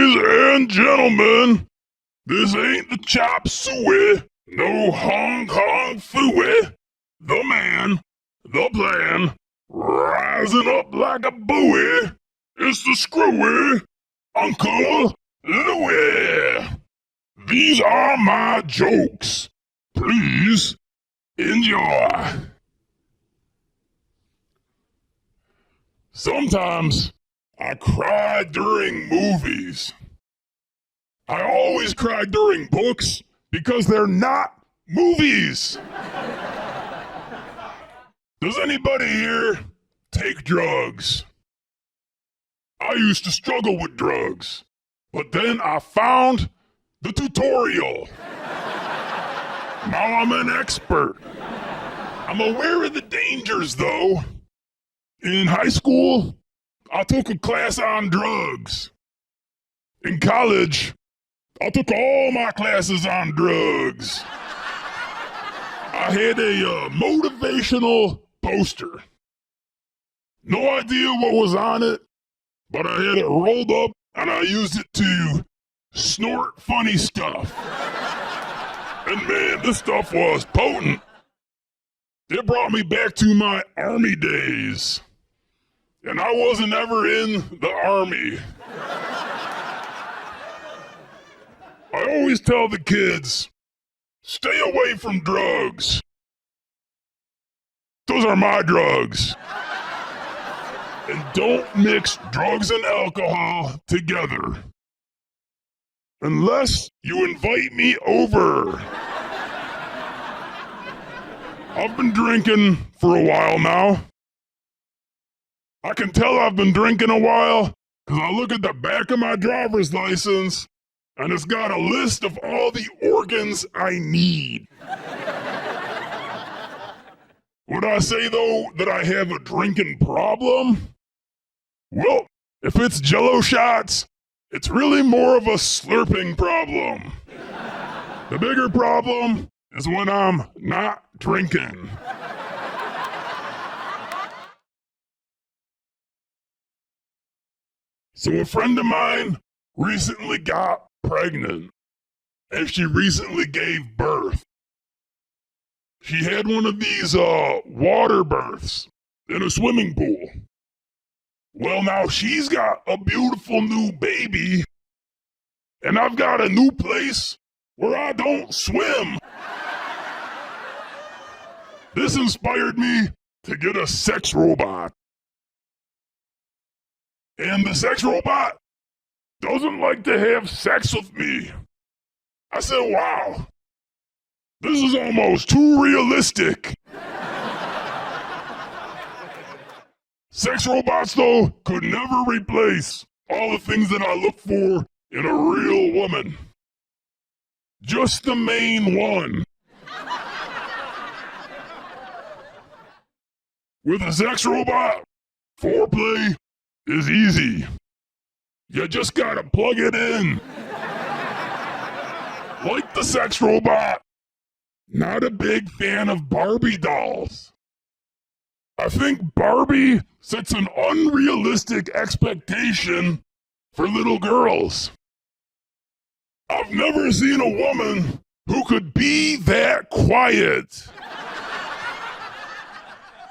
Ladies and gentlemen, this ain't the chop suey, no Hong Kong fooey. The man, the plan, rising up like a buoy. It's the Screwy Uncle Louie. These are my jokes. Please enjoy. Sometimes I cry during movies. I always cry during books because they're not movies. Does anybody here take drugs? I used to struggle with drugs, but then I found the tutorial. Now I'm an expert. I'm aware of the dangers though. In high school, I took a class on drugs. In college, I took all my classes on drugs. I had a motivational poster. No idea what was on it, but I had it rolled up and I used it to snort funny stuff. And man, this stuff was potent. It brought me back to my army days. And I wasn't ever in the army. I always tell the kids, stay away from drugs. Those are my drugs. And don't mix drugs and alcohol together. Unless you invite me over. I've been drinking for a while now. I can tell I've been drinking a while because I look at the back of my driver's license and it's got a list of all the organs I need. Would I say, though, that I have a drinking problem? Well, if it's Jell-O shots, it's really more of a slurping problem. The bigger problem is when I'm not drinking. So a friend of mine recently got pregnant, and she recently gave birth. She had one of these water births in a swimming pool. Well, now she's got a beautiful new baby, and I've got a new place where I don't swim. This inspired me to get a sex robot. And the sex robot doesn't like to have sex with me. I said, wow, this is almost too realistic. Sex robots, though, could never replace all the things that I look for in a real woman. Just the main one. With a sex robot, foreplay is easy. You just gotta plug it in. Like the sex robot, not a big fan of Barbie dolls. I think Barbie sets an unrealistic expectation for little girls. I've never seen a woman who could be that quiet.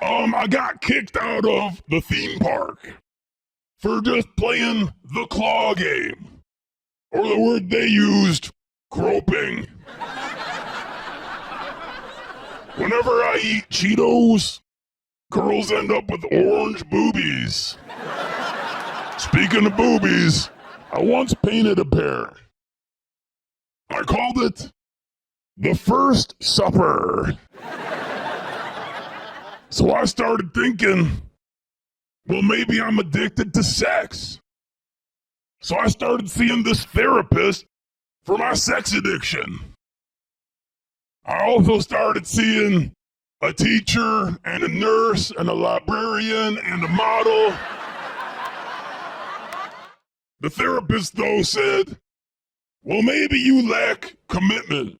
I got kicked out of the theme park for just playing the claw game, or the word they used, groping. Whenever I eat Cheetos, girls end up with orange boobies. Speaking of boobies, I once painted a pair. I called it the First Supper. So I started thinking, well, maybe I'm addicted to sex. So I started seeing this therapist for my sex addiction. I also started seeing a teacher and a nurse and a librarian and a model. The therapist, though, said, well, maybe you lack commitment.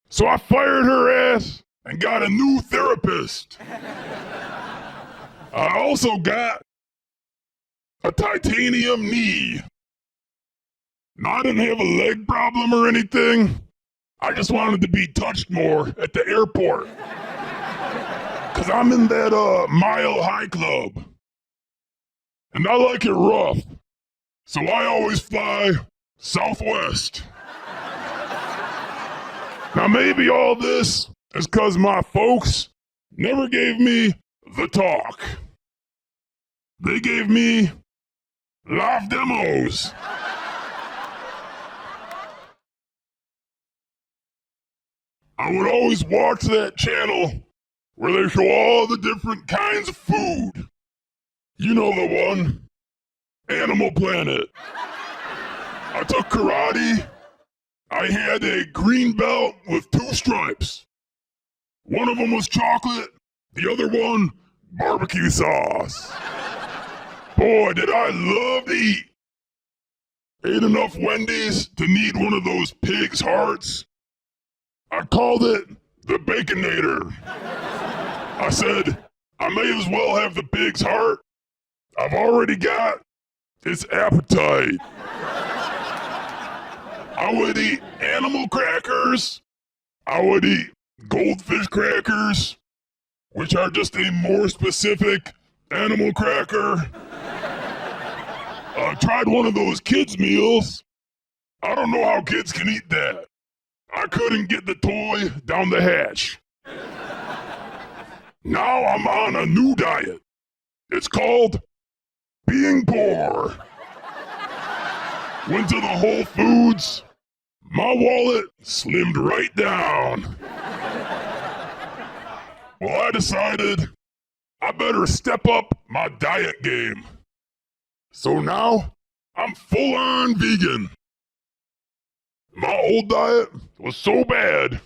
So I fired her ass and got a new therapist. I also got a titanium knee And I didn't have a leg problem or anything. I just wanted to be touched more at the airport. Cause I'm in that Mile High Club. And I like it rough. So I always fly Southwest. Now maybe all this is cause my folks never gave me the talk. They gave me live demos. I would always watch that channel where they show all the different kinds of food. You know the one, Animal Planet. I took karate. I had a green belt with 2 stripes. One of them was chocolate, the other one, barbecue sauce. Boy, did I love to eat. Ate enough Wendy's to need one of those pig's hearts. I called it the Baconator. I said, I may as well have the pig's heart. I've already got its appetite. I would eat animal crackers. I would eat goldfish crackers, which are just a more specific animal cracker. I tried one of those kids' meals. I don't know how kids can eat that. I couldn't get the toy down the hatch. Now I'm on a new diet. It's called being poor. Went to the Whole Foods. My wallet slimmed right down. Well, I decided I better step up my diet game. So now I'm full-on vegan. My old diet was so bad,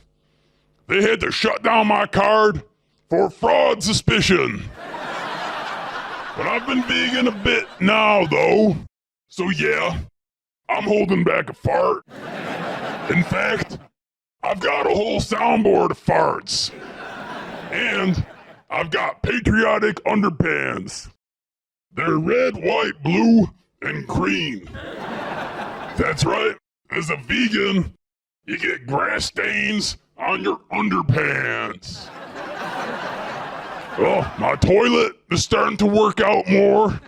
they had to shut down my card for fraud suspicion. But I've been vegan a bit now, though. So yeah, I'm holding back a fart. In fact, I've got a whole soundboard of farts. And I've got patriotic underpants. They're red, white, blue, and green. That's right. As a vegan, you get grass stains on your underpants. Oh, my toilet is starting to work out more.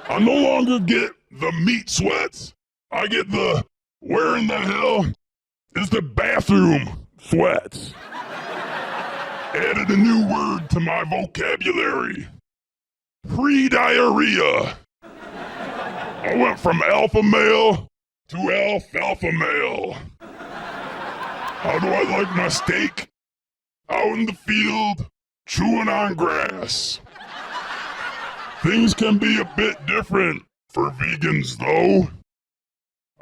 I no longer get the meat sweats. I get the where in the hell is the bathroom sweats. Added a new word to my vocabulary. Pre-diarrhea. I went from alpha male to alfalfa male. How do I like my steak? Out in the field, chewing on grass. Things can be a bit different for vegans, though.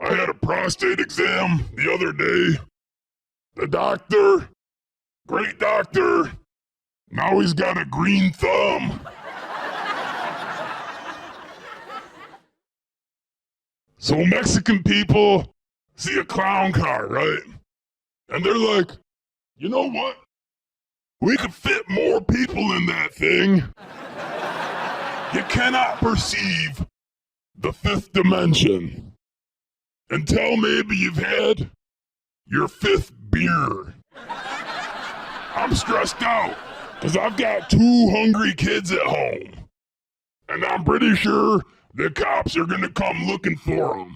I had a prostate exam the other day. The doctor, great doctor, now he's got a green thumb. So Mexican people see a clown car, right? And they're like, you know what? We could fit more people in that thing. You cannot perceive the 5th dimension until maybe you've had your 5th beer. I'm stressed out because I've got 2 hungry kids at home. And I'm pretty sure the cops are gonna come looking for them.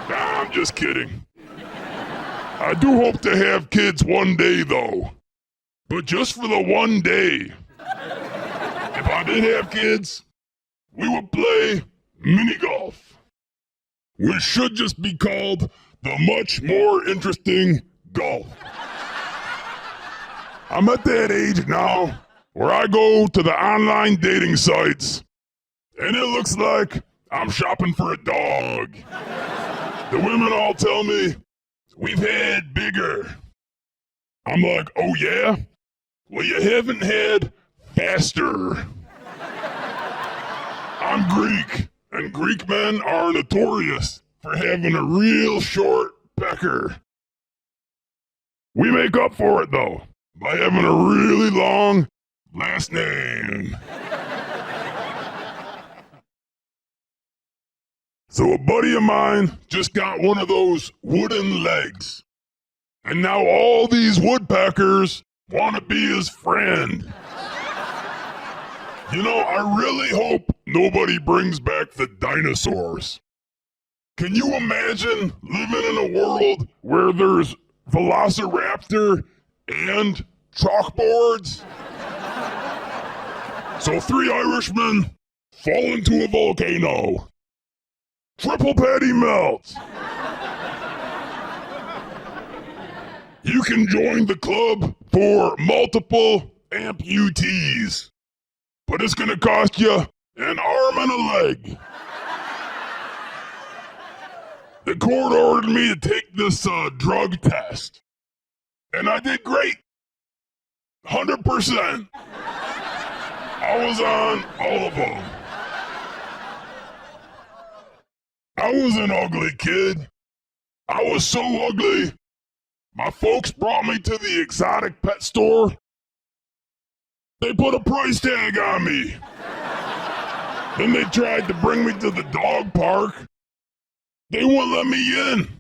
Nah, I'm just kidding. I do hope to have kids one day, though. But just for the one day. If I did have kids, we would play mini golf, which should just be called the much more interesting golf. I'm at that age now where I go to the online dating sites and it looks like I'm shopping for a dog. The women all tell me, we've had bigger. I'm like, oh yeah? Well, you haven't had faster. I'm Greek, and Greek men are notorious for having a real short pecker. We make up for it, though, by having a really long last name. So a buddy of mine just got one of those wooden legs. And now all these woodpeckers want to be his friend. You know, I really hope nobody brings back the dinosaurs. Can you imagine living in a world where there's velociraptor and chalkboards? So 3 Irishmen fall into a volcano. Triple patty melts. You can join the club for multiple amputees, but it's gonna cost you an arm and a leg. The court ordered me to take this drug test, and I did great. 100%. I was on all of them. I was an ugly kid. I was so ugly. My folks brought me to the exotic pet store. They put a price tag on me. Then they tried to bring me to the dog park. They wouldn't let me in.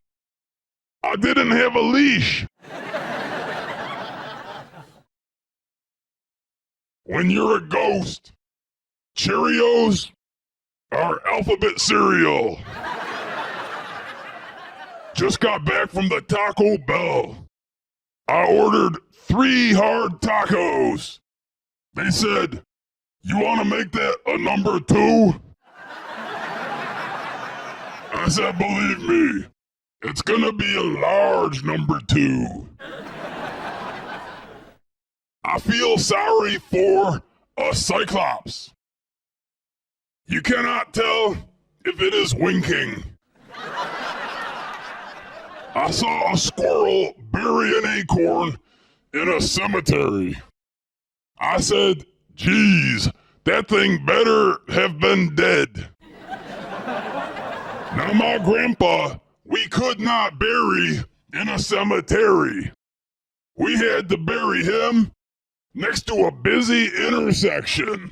I didn't have a leash. When you're a ghost, Cheerios are alphabet cereal. Just got back from the Taco Bell. I ordered 3 hard tacos. They said, "You want to make that a number 2?" I said, "Believe me, it's gonna be a large number 2. I feel sorry for a cyclops. You cannot tell if it is winking. I saw a squirrel bury an acorn in a cemetery. I said, geez, that thing better have been dead. Now my grandpa, we could not bury in a cemetery. We had to bury him next to a busy intersection.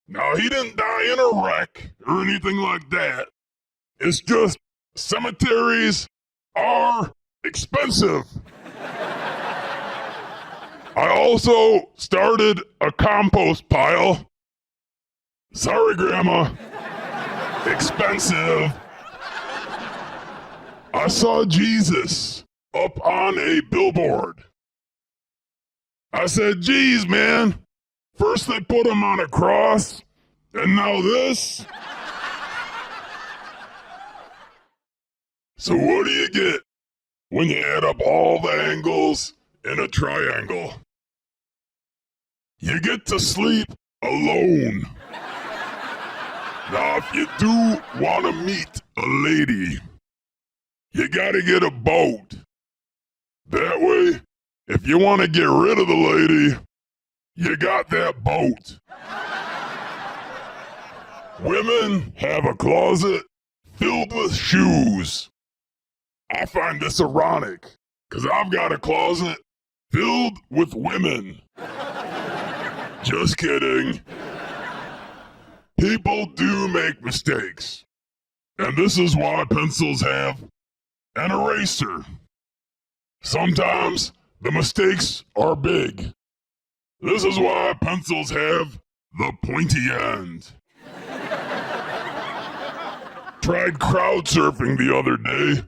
Now he didn't die in a wreck or anything like that. It's just cemeteries are expensive. I also started a compost pile. Sorry, Grandma. Expensive. I saw Jesus up on a billboard. I said, geez, man. First they put him on a cross, and now this. So what do you get when you add up all the angles in a triangle? You get to sleep alone. Now, if you do want to meet a lady, you gotta get a boat. That way, if you want to get rid of the lady, you got that boat. Women have a closet filled with shoes. I find this ironic, because I've got a closet filled with women. Just kidding. People do make mistakes. And this is why pencils have an eraser. Sometimes the mistakes are big. This is why pencils have the pointy end. Tried crowd surfing the other day.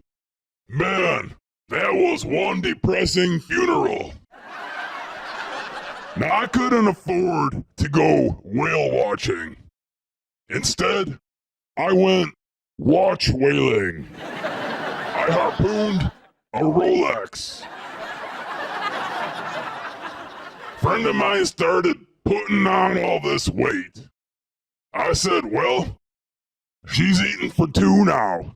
Man, that was one depressing funeral. Now, I couldn't afford to go whale watching. Instead, I went watch whaling. I harpooned a Rolex. Friend of mine started putting on all this weight. I said, well, she's eating for 2 now.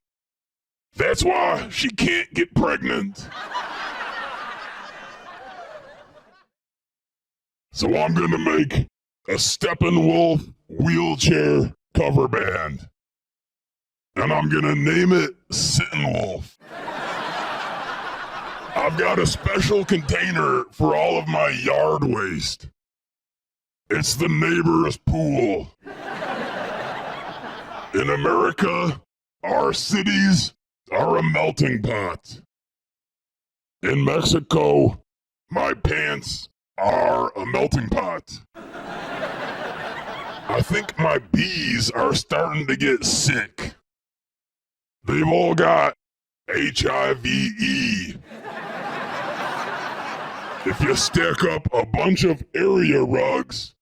That's why she can't get pregnant. So I'm gonna make a Steppenwolf wheelchair cover band. And I'm gonna name it Sittin' Wolf. I've got a special container for all of my yard waste. It's the neighbor's pool. In America, our cities are a melting pot. In Mexico, my pants are a melting pot. I think my bees are starting to get sick. They've all got HIV-E. If you stack up a bunch of area rugs,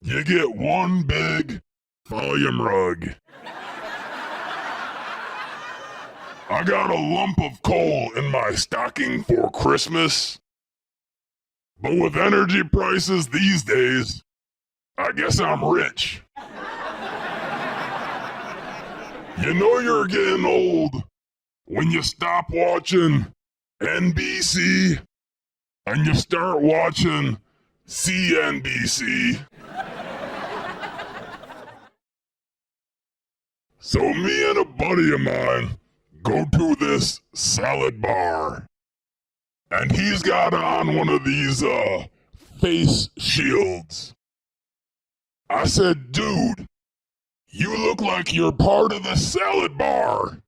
you get one big volume rug. I got a lump of coal in my stocking for Christmas. But with energy prices these days, I guess I'm rich. You know you're getting old when you stop watching NBC and you start watching CNBC. So me and a buddy of mine go to this salad bar. And he's got on one of these face shields. I said, dude, you look like you're part of the salad bar.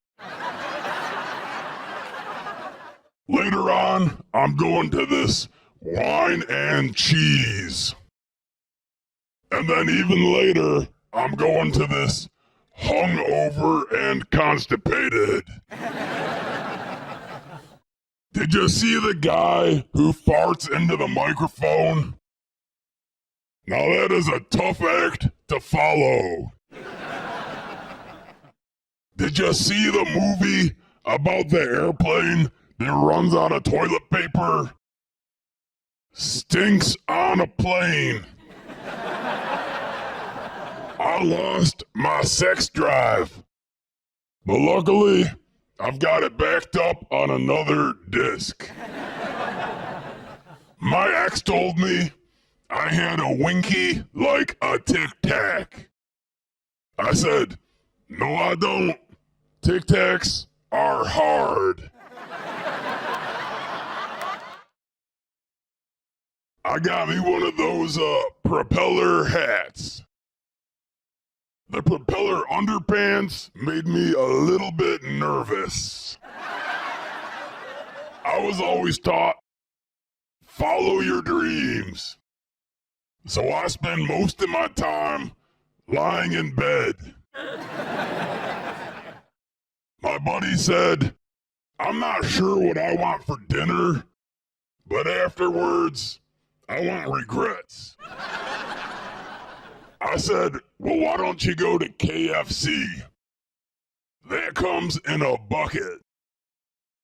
Later on, I'm going to this wine and cheese. And then even later, I'm going to this hungover and constipated. Did you see the guy who farts into the microphone? Now that is a tough act to follow. Did you see the movie about the airplane that runs out of toilet paper? Stinks on a plane. I lost my sex drive, but luckily I've got it backed up on another disc. My ex told me I had a winky like a Tic Tac. I said, no I don't. Tic Tacs are hard. I got me one of those propeller hats. The propeller underpants made me a little bit nervous. I was always taught, follow your dreams. So I spend most of my time lying in bed. My buddy said, I'm not sure what I want for dinner, but afterwards, I want regrets. I said, well, why don't you go to KFC? That comes in a bucket.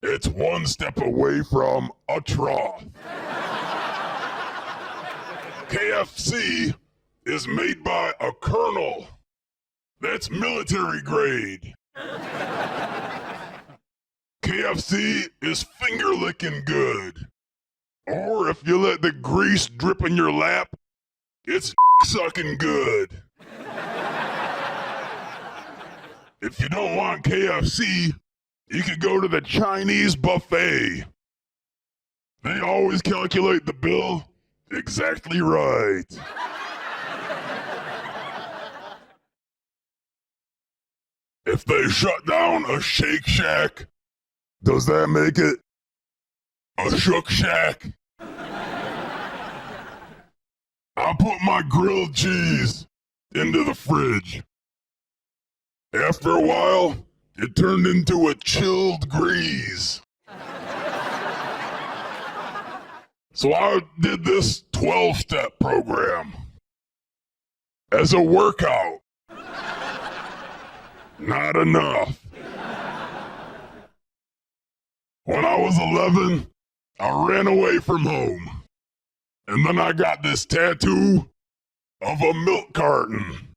It's one step away from a trough. KFC is made by a colonel. That's military grade. KFC is finger licking good. Or if you let the grease drip in your lap, it's sucking good. If you don't want KFC, you could go to the Chinese buffet. They always calculate the bill exactly right. If they shut down a Shake Shack, does that make it a Shook Shack? I put my grilled cheese into the fridge. After a while, it turned into a chilled grease. So I did this 12-step program as a workout. Not enough. When I was 11, I ran away from home. And then I got this tattoo of a milk carton.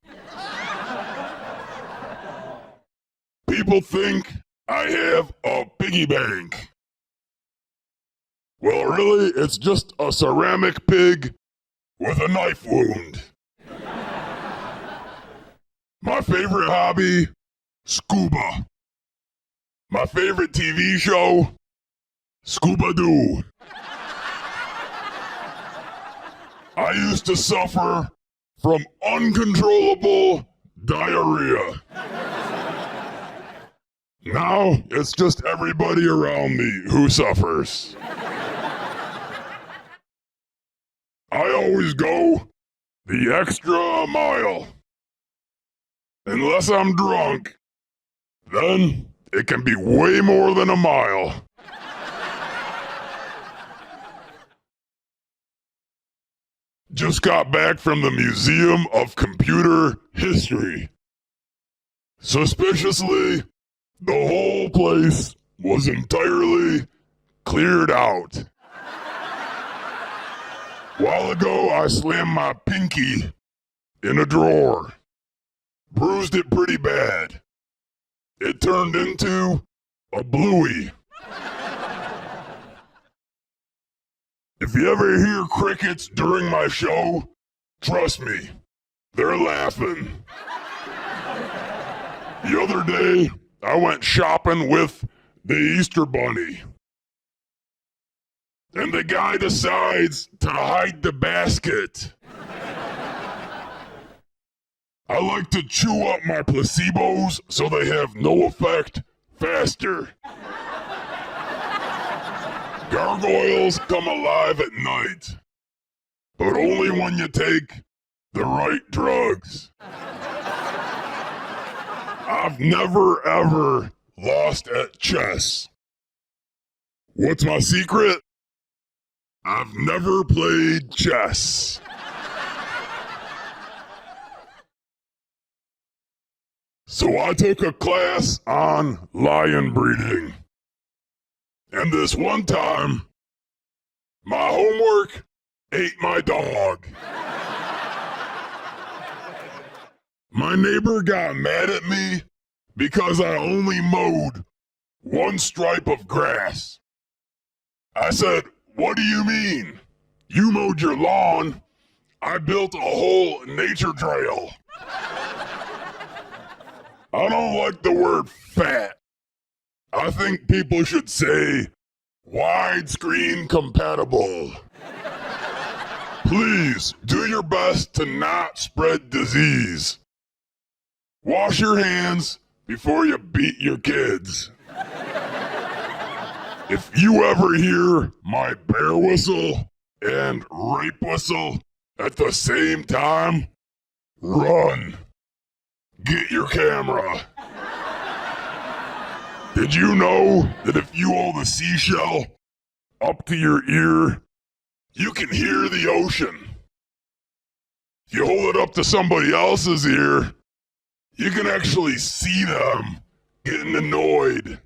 People think I have a piggy bank. Well, really, it's just a ceramic pig with a knife wound. My favorite hobby, scuba. My favorite TV show, Scuba-Doo. I used to suffer from uncontrollable diarrhea. Now it's just everybody around me who suffers. I always go the extra mile. Unless I'm drunk, then it can be way more than a mile. Just got back from the Museum of Computer History. Suspiciously, the whole place was entirely cleared out. While ago, I slammed my pinky in a drawer. Bruised it pretty bad. It turned into a bluey. If you ever hear crickets during my show, trust me, they're laughing. The other day, I went shopping with the Easter Bunny. And the guy decides to hide the basket. I like to chew up my placebos so they have no effect faster. Gargoyles come alive at night, but only when you take the right drugs. I've never ever lost at chess. What's my secret? I've never played chess. So I took a class on lion breeding. And this one time, my homework ate my dog. My neighbor got mad at me because I only mowed one stripe of grass. I said, "What do you mean? You mowed your lawn. I built a whole nature trail." I don't like the word fat. I think people should say widescreen compatible. Please do your best to not spread disease. Wash your hands before you beat your kids. If you ever hear my bear whistle and rape whistle at the same time, run. Get your camera. Did you know that if you hold a seashell up to your ear, you can hear the ocean? If you hold it up to somebody else's ear, you can actually see them getting annoyed